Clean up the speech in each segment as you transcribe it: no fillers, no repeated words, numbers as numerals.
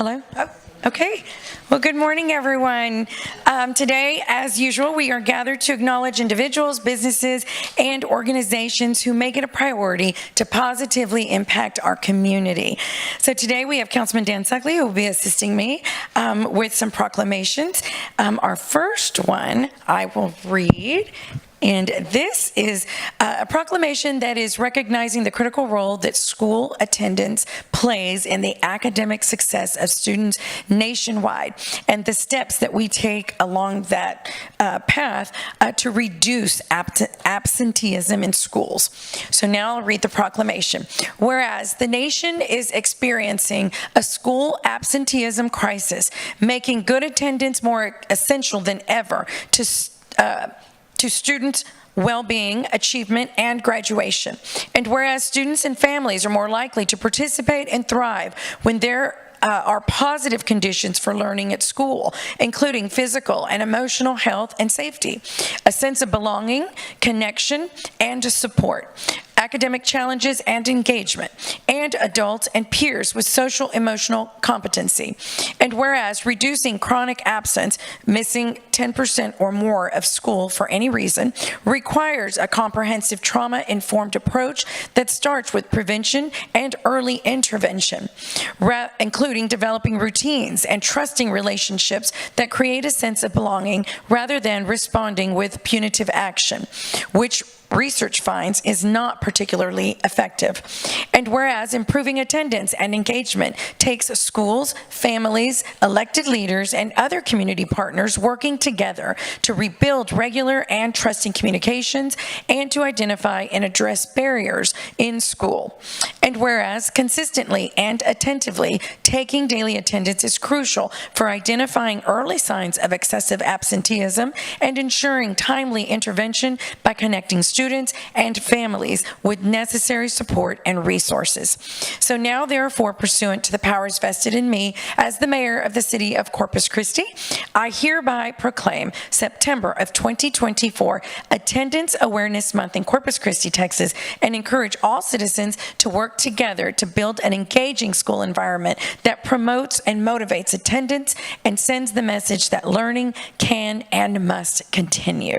Hello? Oh, okay. Well, good morning, everyone. Today, as usual, we are gathered to acknowledge individuals, businesses, and organizations who make it a priority to positively impact our community. So today we have Councilman Dan Suckley, who will be assisting me with some proclamations. Our first one I will read. And this is a proclamation that is recognizing the critical role that school attendance plays in the academic success of students nationwide and the steps that we take along that path to reduce absenteeism in schools. So now I'll read the proclamation. Whereas the nation is experiencing a school absenteeism crisis, making good attendance more essential than ever to students' well-being, achievement, and graduation. And whereas students and families are more likely to participate and thrive when there are positive conditions for learning at school, including physical and emotional health and safety, a sense of belonging, connection, and support, academic challenges and engagement, and adults and peers with social emotional competency. And whereas reducing chronic absence, missing 10% or more of school for any reason, requires a comprehensive trauma-informed approach that starts with prevention and early intervention, including developing routines and trusting relationships that create a sense of belonging rather than responding with punitive action, which research finds is not particularly effective. And whereas improving attendance and engagement takes schools, families, elected leaders, and other community partners working together to rebuild regular and trusting communications and to identify and address barriers in school. And whereas consistently and attentively taking daily attendance is crucial for identifying early signs of excessive absenteeism and ensuring timely intervention by connecting students and families with necessary support and resources. So now, therefore, pursuant to the powers vested in me as the mayor of the city of Corpus Christi, I hereby proclaim September of 2024 Attendance Awareness Month in Corpus Christi, Texas, and encourage all citizens to work together to build an engaging school environment that promotes and motivates attendance and sends the message that learning can and must continue.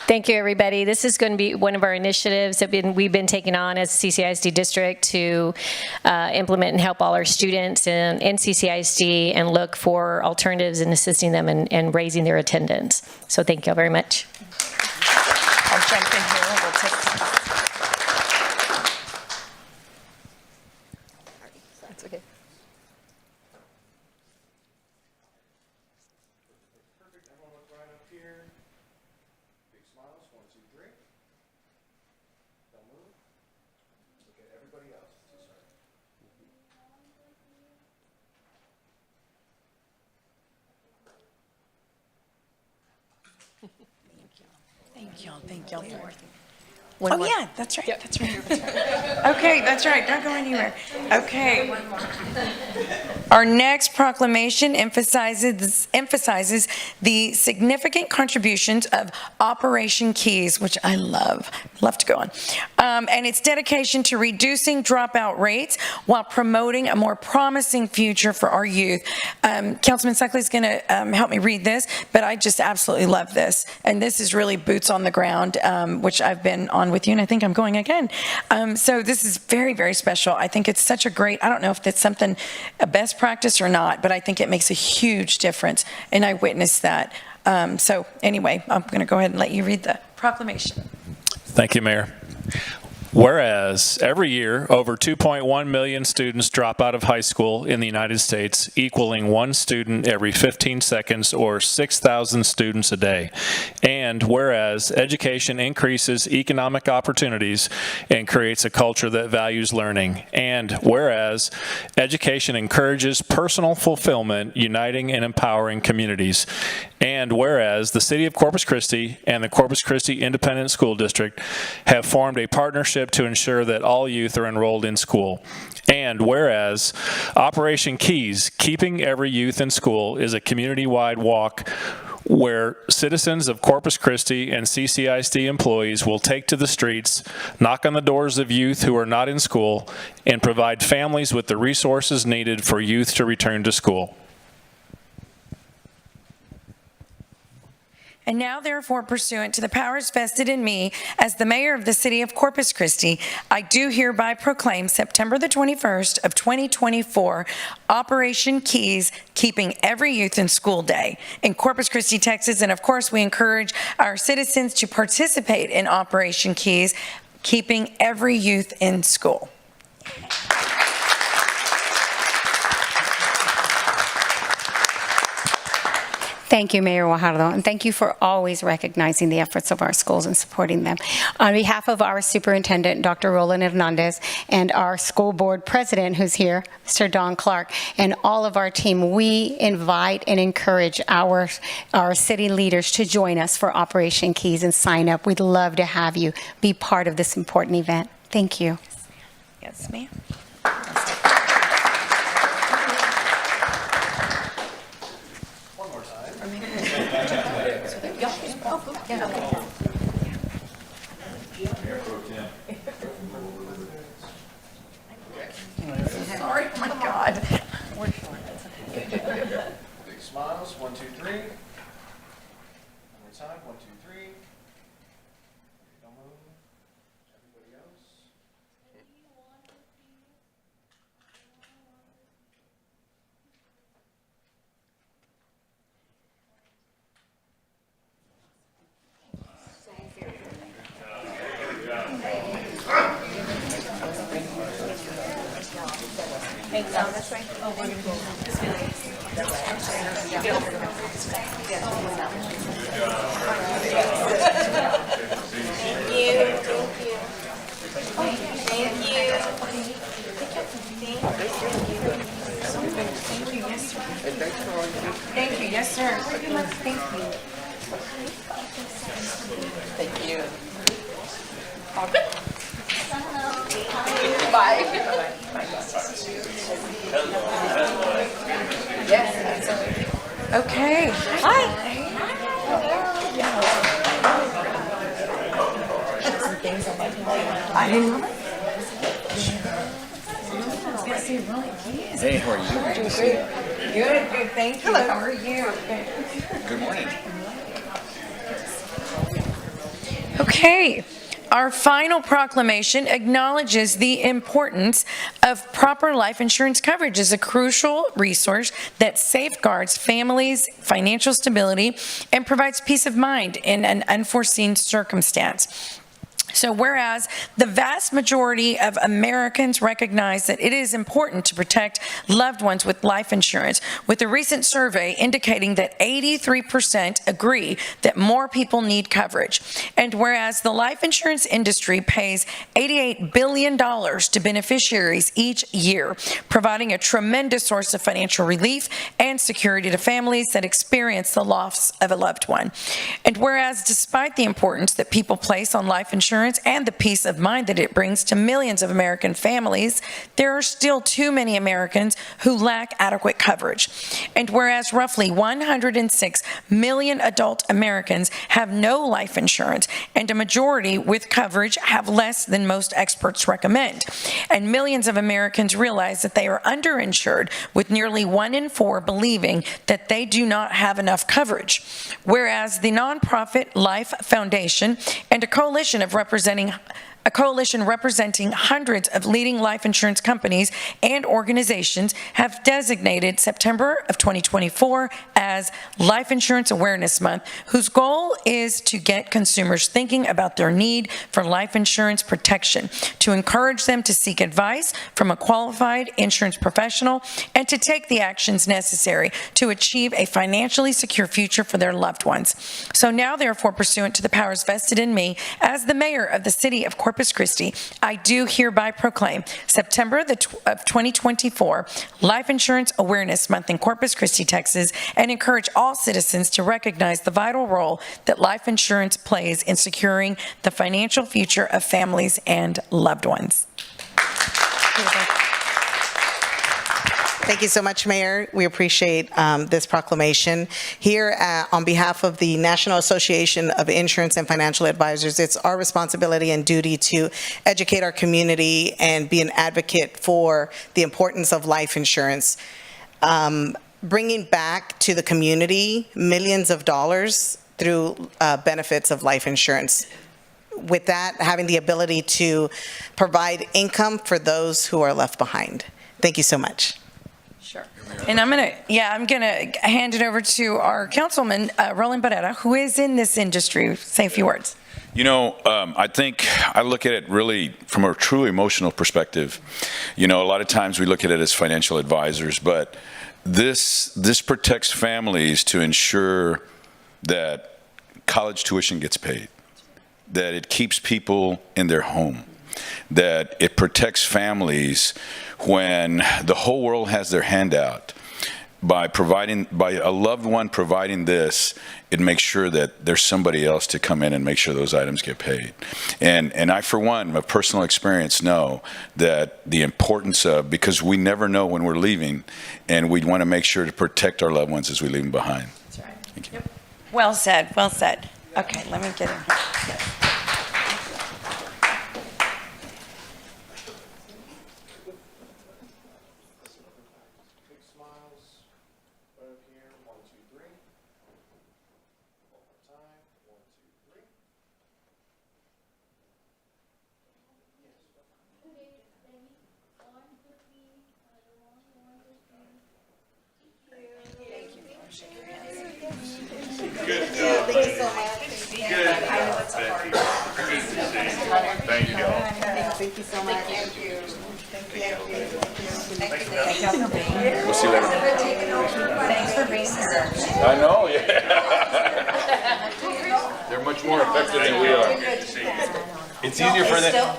Thank you, everybody. This is going to be one of our initiatives that we've been taking on as CCISD district to implement and help all our students in CCISD and look for alternatives in assisting them in raising their attendance. So thank you all very much. I'll jump in here and we'll take That's okay. Perfect. Everyone look right up here. Big smiles. 1, 2, 3. Don't move. Look at everybody else. Thank y'all. Thank y'all. Oh, yeah, that's right. Yep. That's right. Okay, that's right. Don't go anywhere. Okay. Our next proclamation emphasizes the significant contributions of Operation Keys, which I love to go on, and its dedication to reducing dropout rates while promoting a more promising future for our youth. Councilman Suckley is going to help me read this, but I just absolutely love this, and this is really boots on the ground, which I've been on with you, and I think I'm going again. So this is very, very special. I think it's such a great, I don't know if that's something, a best practice or not, but I think it makes a huge difference, and I witnessed that. So anyway, I'm going to go ahead and let you read the proclamation. Thank you, Mayor. Whereas every year, over 2.1 million students drop out of high school in the United States, equaling one student every 15 seconds or 6,000 students a day. And whereas education increases economic opportunities and creates a culture that values learning. And whereas education encourages personal fulfillment, uniting and empowering communities. And whereas the City of Corpus Christi and the Corpus Christi Independent School District have formed a partnership to ensure that all youth are enrolled in school. And whereas Operation Keys, Keeping Every Youth in School, is a community-wide walk where citizens of Corpus Christi and CCISD employees will take to the streets, knock on the doors of youth who are not in school, and provide families with the resources needed for youth to return to school. And now, therefore, pursuant to the powers vested in me as the mayor of the city of Corpus Christi, I do hereby proclaim September the 21st of 2024, Operation Keys, Keeping Every Youth in School Day in Corpus Christi, Texas. And of course, we encourage our citizens to participate in Operation Keys, Keeping Every Youth in School. Thank you, Mayor Guajardo, and thank you for always recognizing the efforts of our schools and supporting them. On behalf of our superintendent, Dr. Roland Hernandez, and our school board president, who's here, Mr. Don Clark, and all of our team, we invite and encourage our city leaders to join us for Operation Keys and sign up. We'd love to have you be part of this important event. Thank you. Yes, ma'am. Sorry, oh my God. Big smiles, 1, 2, 3. One more time, 1, 2, 3. Don't move. Everybody else. Thank you, yes, sir. Thank you. Thank you. Bye. Yes, absolutely. Okay. Hi. I didn't know. Hey, how are you? Doing great. Good, good, thank you. How are you? Good morning. Okay. Our final proclamation acknowledges the importance of proper life insurance coverage as a crucial resource that safeguards families' financial stability and provides peace of mind in an unforeseen circumstance. So whereas the vast majority of Americans recognize that it is important to protect loved ones with life insurance, with a recent survey indicating that 83% agree that more people need coverage. And whereas the life insurance industry pays $88 billion to beneficiaries each year, providing a tremendous source of financial relief and security to families that experience the loss of a loved one. And whereas despite the importance that people place on life insurance and the peace of mind that it brings to millions of American families, there are still too many Americans who lack adequate coverage. And whereas roughly 106 million adult Americans have no life insurance, and a majority with coverage have less than most experts recommend, and millions of Americans realize that they are underinsured, with nearly 1 in 4 believing that they do not have enough coverage. Whereas the nonprofit Life Foundation and a coalition representing hundreds of leading life insurance companies and organizations have designated September of 2024 as Life Insurance Awareness Month, whose goal is to get consumers thinking about their need for life insurance protection, to encourage them to seek advice from a qualified insurance professional, and to take the actions necessary to achieve a financially secure future for their loved ones. So now, therefore, pursuant to the powers vested in me as the mayor of the city of Corpus Christi, I do hereby proclaim September of 2024 Life Insurance Awareness Month in Corpus Christi, Texas, and encourage all citizens to recognize the vital role that life insurance plays in securing the financial future of families and loved ones. Thank you so much, Mayor. We appreciate this proclamation. Here, on behalf of the National Association of Insurance and Financial Advisors, it's our responsibility and duty to educate our community and be an advocate for the importance of life insurance. Bringing back to the community millions of dollars through benefits of life insurance. With that, having the ability to provide income for those who are left behind. Thank you so much. Sure. And I'm gonna hand it over to our councilman, Roland Barrera, who is in this industry. Say a few words. You know, I think I look at it really from a true emotional perspective. You know, a lot of times we look at it as financial advisors, but this protects families to ensure that college tuition gets paid, that it keeps people in their home, that it protects families when the whole world has their hand out. By a loved one providing this, it makes sure that there's somebody else to come in and make sure those items get paid. And I, for one, of personal experience, know that the importance of, because we never know when we're leaving, and we want to make sure to protect our loved ones as we leave them behind. That's right. Thank you. Yep. Well said, well said. Okay, let me get in here. Big smiles. Right up here. 1, 2, 3. One more time. 1, 2, 3. Thank you. Thank you so much. Thank you. We'll see you later. Thanks for being here. I know, yeah. They're much more effective than we are. It's easier for them.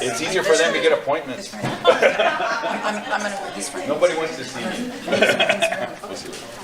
It's easier for them to get appointments. I'm gonna, Nobody wants to see you. We'll see you later.